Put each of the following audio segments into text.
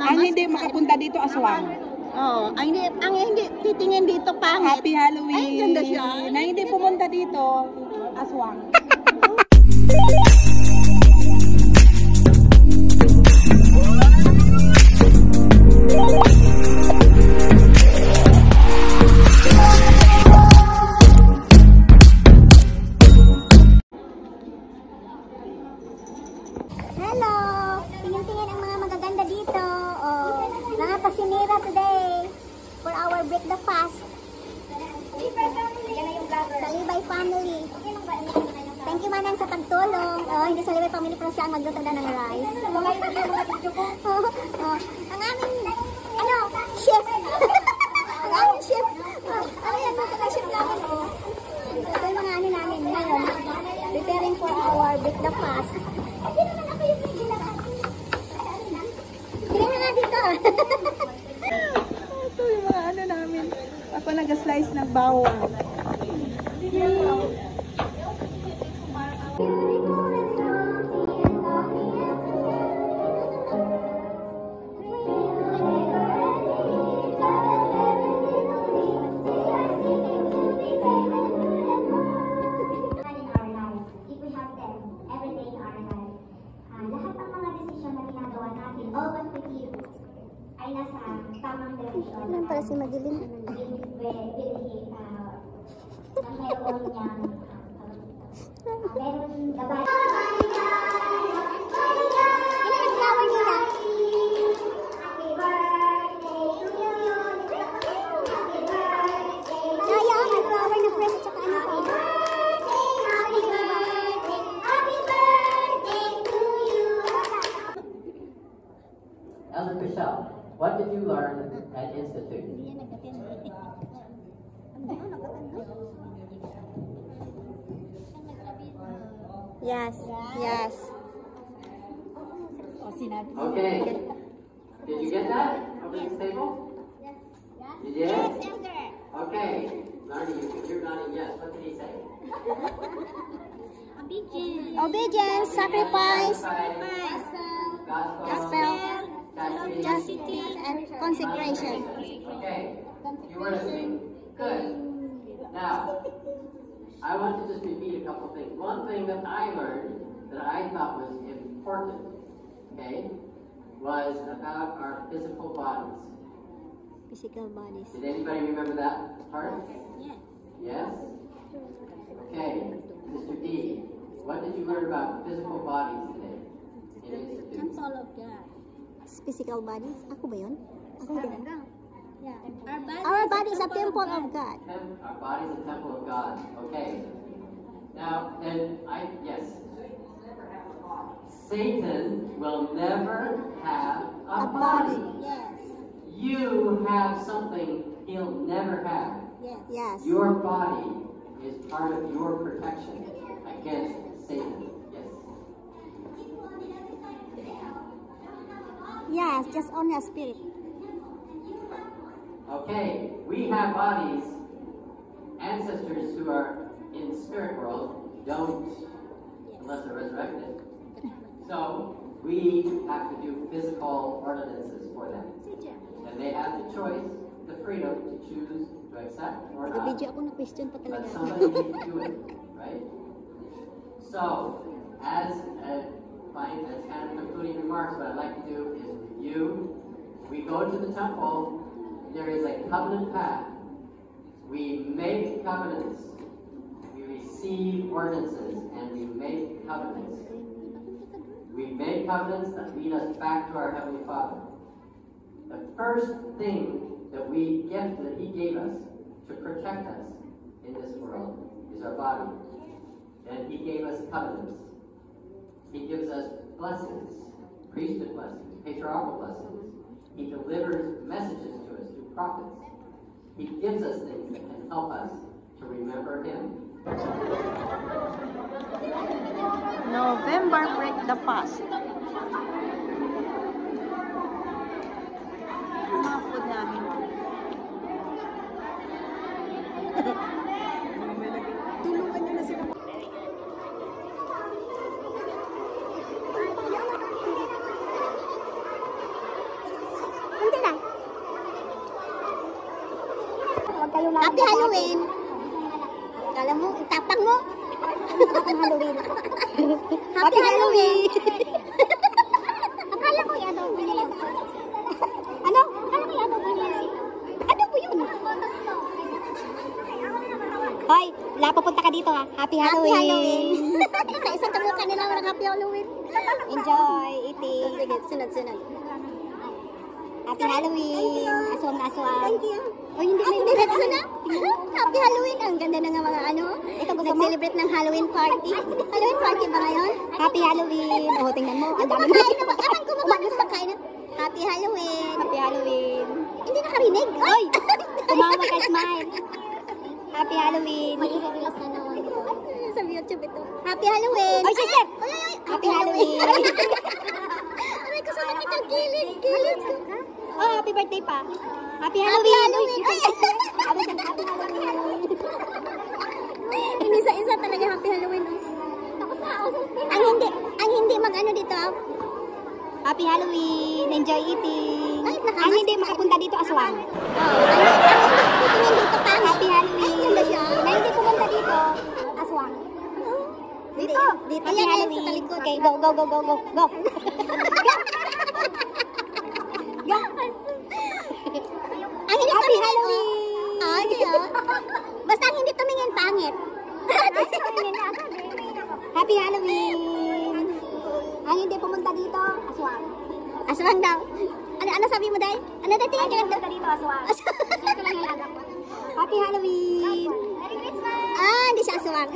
Ang hindi makapunta dito, aswang. Oh, ang hindi titingin dito pangit. Happy Halloween. Ay, ganda siya. Na hindi pumunta dito, aswang. Hello! Tingin-tingin ang mga magaganda dito. Oh, mga pasinira today for our Break the Fast. Salibay family. Thank you Manang sa pagtulong. Oh, hindi Salibay family pero siya ang magluto na ng rice. Ang aming, chef. Ang aming chef. Ano yan, mga chef namin. Ito yung mga namin ngayon. Preparing for our Break the Fast. Tingnan nga dito. Ito yung mga namin. Ako nag-slice ng bawang. Ay nasa tamang direksyon. Ano para si Madilim? Meron gabay. Ano yung flower nila? Kaya may flower na fresh at saka ano pa. Elder Michelle, what did you learn at Institute? Yes. Yes. Okay. Did you get that over this table? You did? Okay. Marty, you're nodding yes. What did he say? Obedience, sacrifice, Gospel, chastity, and consecration. Okay. You were listening. Good. Now, I want to just repeat a couple things. One thing that I learned that I thought was important, okay, was about our physical bodies. Physical bodies. Did anybody remember that part? Yes. Yes? Okay. Mr. D, what did you learn about physical bodies today? Temple of God. Physical bodies? Ako ba yun? Ako din. Yeah. Our body is a temple of God. Our body is a temple of God. Okay. Now, then, yes. Satan will never have a body. Yes. You have something he'll never have. Yes. Your body is part of your protection against Satan. Yes. Yes, just only a spirit. Okay, we have bodies. Ancestors who are in the spirit world don't, unless they're resurrected. So we have to do physical ordinances for them. And they have the choice, the freedom to choose to accept or not. Video ako na question pa But talaga. somebody needs to do it, right? So, as kind of concluding remarks, what I'd like to do is review. We go to the temple. There is a covenant path. We make covenants. We receive ordinances, and we make covenants. We make covenants that lead us back to our Heavenly Father. The first thing that He gave us to protect us in this world is our body. And He gave us covenants. He gives us blessings, priesthood blessings, patriarchal blessings. He delivers messages to us through prophets. He gives us things that can help us to remember Him. November Break the Fast. Mga food namin. Tulungan nyo na sila. Happy Halloween. Kala mo, tapang mo. Happy Halloween. Happy Halloween. Akala ko yan daw nila. Ano? Akala ko yan daw nila. Ano po yun? Hoy, pupunta ka dito ha. Happy Halloween. Happy Halloween. Sa isang kamukha nila ng Happy Halloween. Enjoy eating. Sige, sunod. Happy Halloween. Aswang na aswang. Thank you. Oh, hindi Ay, may diretso na. Happy Halloween. Ang ganda na nga mga ano. Ito gusto mo? Nag-celebrate ng Halloween party. Halloween party ba ngayon? Happy Halloween. Oh, tingnan mo. Ang Yung dami kumakain na ba? Aman kumakain na kumakain na. Happy Halloween. Happy Halloween. Hindi nakarinig. Oy! Tumawa ka, smile. Happy Halloween. Mag-i-release na naman ito. Sa YouTube ito. Happy Halloween. Oy, sister! Ay, ay, ay. Happy Halloween. Aray ko sa nakitang kilid. Kilid ko. Oh, happy birthday pa. Happy Happy Halloween. Halloween. Ay. Happy Halloween. Hindi isa talaga Happy Halloween. Tapos na. Ang hindi mag-ano dito. Happy Halloween. Enjoy eating. Ay, nakamas- Ang hindi makapunta dito, aswang. Tingin dito pa. Happy Halloween. Ay, ganda siya. Na hindi pumunta dito, aswang. Dito. Dito. Ayan, Happy ayan, Halloween. sa talikod. Okay, go. Go. Ang hindi Happy tumingin, Halloween. oh. Ah, diyo. Basta ang hindi tumingin, pangit. Happy Halloween. Ang hindi pumunta dito, aswang. Aswang daw. Ano sabi mo, Day? Ano daw tingin ka Pumunta dito, aswang. Happy Halloween. Ah, hindi siya aswang.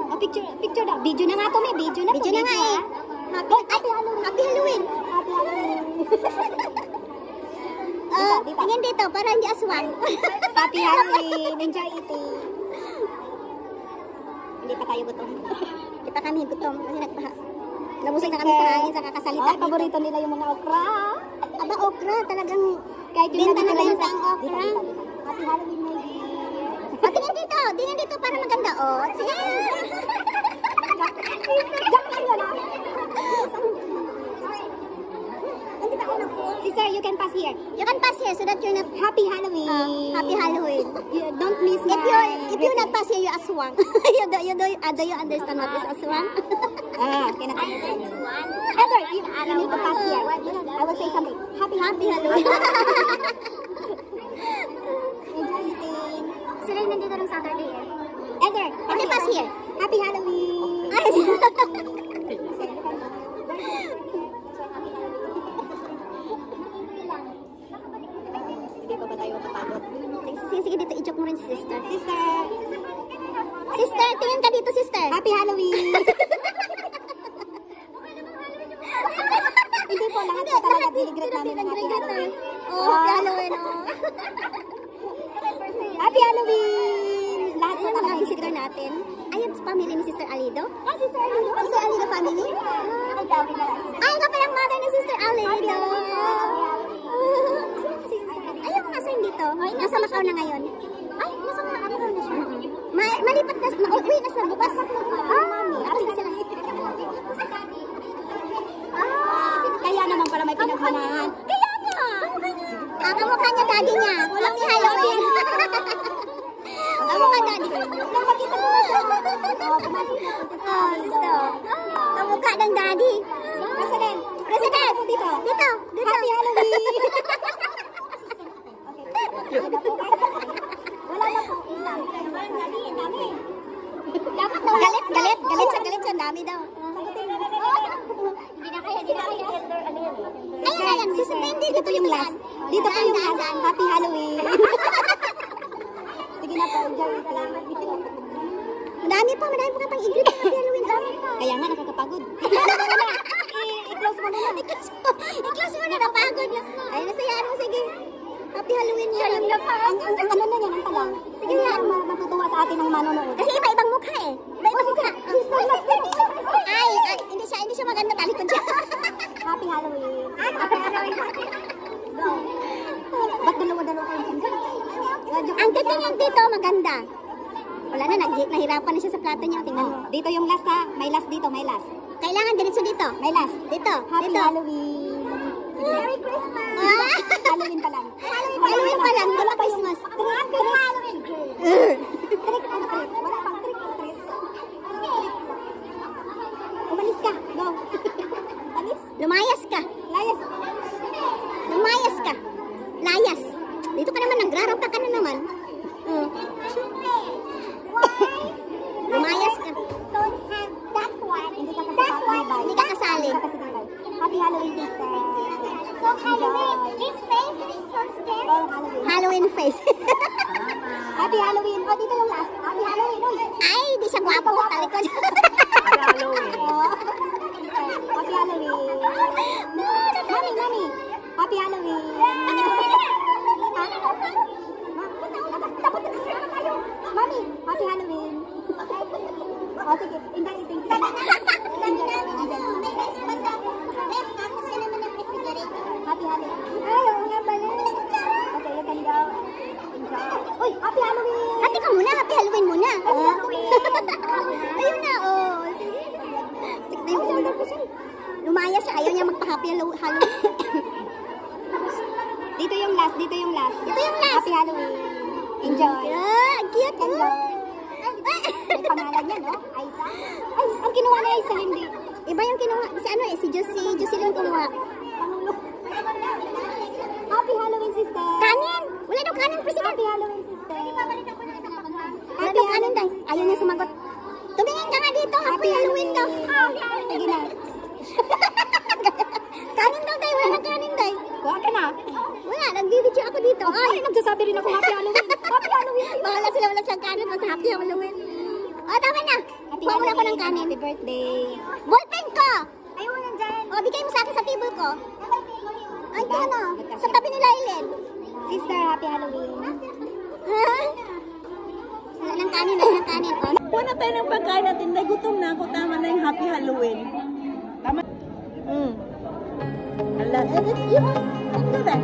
Oh, picture daw. Video na nga to, may video na to. Video na nga eh. Happy Halloween. Happy Halloween. Happy Halloween. Dito. Tingin dito, para hindi aswang. Happy Halloween. Enjoy eating. Hindi pa tayo gutom. Di pa kami gutom kasi nabusog na kami sa hangin sa kakasalita. Ay, paborito nila yung mga okra. Aba, okra, talagang Kahit yung benta na nandito benta lang ang sa- okra. Dito. Happy Halloween, my dear. O, tingin dito para maganda. O, sige. Sister, you can pass here. You can pass here so that you're not Happy Halloween. happy Halloween. You don't miss If my you not pass here, you aswang. Do you understand what is aswang? cannot understand. Heather, you need to pass here. I will say something. Happy Halloween. Enjoy eating. Sila yung nandito ng Saturday eh. Heather, Okay, pass here. Happy Halloween. Ay, Hindi pa ba tayo makapagod? sige, dito, i-joke mo rin si sister. Sister, Sister, tingin ka dito, sister. Happy Halloween. Hindi po, lahat po talaga dinigret namin ng Happy Halloween. Oh, Happy Halloween, oh. Happy Halloween! Lahat po Ano talaga mga visitor natin? Ayun, family ni Sister Alido. Sister Alido? Sister Alido family? Ay, ikaw palang mother ni Sister Alido. Ay, yung nasa dito. Nasa Macau na ngayon. Ay, nasa Macau na siya. Malipat na, uwi na sa bukas. Tapos na sila. Kaya naman pala may pinagmanahan. Kaya nga! Kamukha niya daddy niya. Happy Halloween. Kamukha daddy. Napakita mo na siya. Sister. Kamukha ng daddy. President! President! Dito! Dito! Happy Halloween! Wala na po. Dapat daw. Galit siya. Dami daw. Hindi na kaya. Ayan. Sister, hindi. Dito yung last. Dito po yung last. Happy Halloween! Sige na po, enjoy eating. Madami pa ka pang i-greet ng Happy Halloween. Kaya nga, nakakapagod. I-close mo na. I-close mo na, napagod. Ay, nasayaan mo, sige. Happy Halloween yan. Ang ano na yan, ang talang. Sige yan. Matutuwa sa atin ang manonood. Kasi iba-ibang mukha eh. Iba-ibang mukha. Ay, hindi siya maganda. Talikod siya. Happy Halloween. Happy Halloween. Ba't dalawa-dalawa kayong singgan? Ang titingin dito, maganda. Wala na, nahirapan na siya sa plato niya. Tingnan mo. Dito yung last ha. May last dito, may last. Kailangan diretso dito. May last. Dito. Happy Dito. Halloween. Merry Christmas. Halloween pa lang. Halloween pa lang, hindi pa Christmas. Happy Halloween! Trick or treat. Wala pang trick or treat. Umalis ka. Go. Alis. Lumayas ka. Layas. Lumayas ka. Layas. Dito ka naman, nagrarapa ka na naman. Lumayas ka. Don't have that one. Hindi ka kasali. Hindi ka kasali. Happy Halloween, sister. So Halloween. This face is so scary. Oh, Halloween. Halloween face. Happy Halloween. Oh, dito yung last. Happy Halloween. Uy. Ay, di siya gwapo. Talikod. Oh. Happy Halloween. Mami, mami. Happy Halloween. Mami, happy Halloween. Oh, sige. Inday, Happy Halloween. Ay, oo nga pala. Okay, you can go. Enjoy. Uy, happy Halloween. Hati ka muna. Happy Halloween muna. Happy Halloween. Ayun na, oh. Sige. Sige na yung ulo. Lumayas siya. Ayaw niya magpa-happy Halloween. Dito yung last, dito yung last. Ito yung last. Happy Halloween. Enjoy. Ah, cute. Enjoy. May pangalan niya, no? Aiza. Ay, ang kinuha na Aiza, hindi. Iba yung kinuha. Si ano eh, si Jocelyn kinuha. Pangulo. Happy Halloween, sister. Kanin! Wala daw kanin, president. Happy Halloween, sister. Wala daw kanin, day. Ayaw niya sumagot. Tumingin ka nga dito. Happy Halloween daw. Sige na. Kanin daw, day. Wala nang kanin, day. Kuha ka na. Wala, nagbibidyo ako dito. Ay, nagsasabi rin ako Happy Halloween. Happy Halloween. Bahala sila, wala silang kanin. Mas happy Halloween. O, tama na. Kuha mo na ako ng kanin. Happy birthday. Ballpen ko! Ayaw mo dyan. O, bigay mo sa akin sa table ko. Ay, ito na. Sa tabi ni Lailen. Sister, Happy Halloween. Ha? Wala ng kanin, wala ng kanin. O, Kuha na tayo ng pagkain natin. Dahil gutom na ako. Tama na yung Happy Halloween. Tama. Ala, yun. Ano ba?